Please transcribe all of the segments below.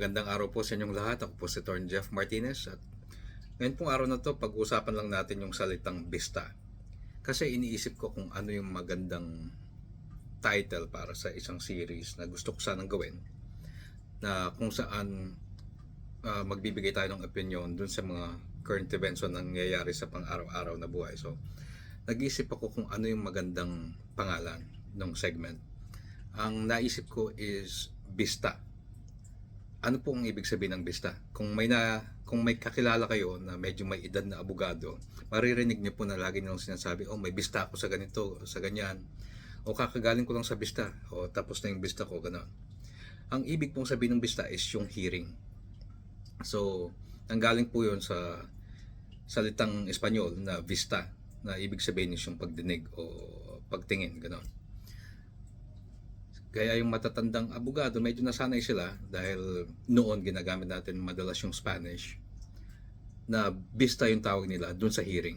Magandang araw po sa inyong lahat. Ako po si Torn Jeff Martinez at ngayon pong araw na to pag-uusapan lang natin yung salitang bista. Kasi iniisip ko kung ano yung magandang title para sa isang series na gusto ko sanang gawin, na kung saan magbibigay tayo ng opinion dun sa mga current events na nangyayari sa pang-araw-araw na buhay. So nag-isip ako kung ano yung magandang pangalan ng segment. Ang naisip ko is Bista. Ano po ang ibig sabihin ng bista? Kung may kakilala kayo na medyo may edad na abogado, maririnig niyo po na lagi nilang sinasabi, "Oh, may bista ako sa ganito, sa ganyan." O kakagaling ko lang sa bista, o tapos na yung bista ko, gano'n. Ang ibig pong sabihin ng bista is yung hearing. So, nanggaling po 'yon sa salitang Espanyol na vista, na ibig sabihin is yung pagdinig o pagtingin, gano'n. Kaya yung matatandang abogado, medyo nasanay sila dahil noon ginagamit natin madalas yung Spanish, na vista yung tawag nila dun sa hearing.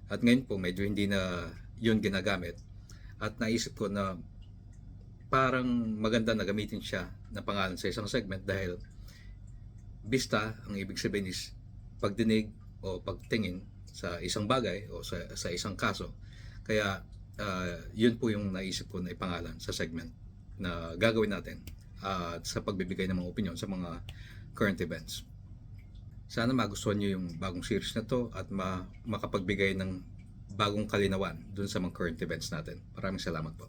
At ngayon po medyo hindi na yun ginagamit. At naisip ko na parang maganda na gamitin siya na pangalan sa isang segment dahil vista, ang ibig sabihin is pagdinig o pagtingin sa isang bagay o sa isang kaso. Kaya yun po yung naisip ko na ipangalan sa segment na gagawin natin sa pagbibigay ng mga opinion sa mga current events. Sana magustuhan nyo yung bagong series na to at makapagbigay ng bagong kalinawan dun sa mga current events natin. Maraming salamat po.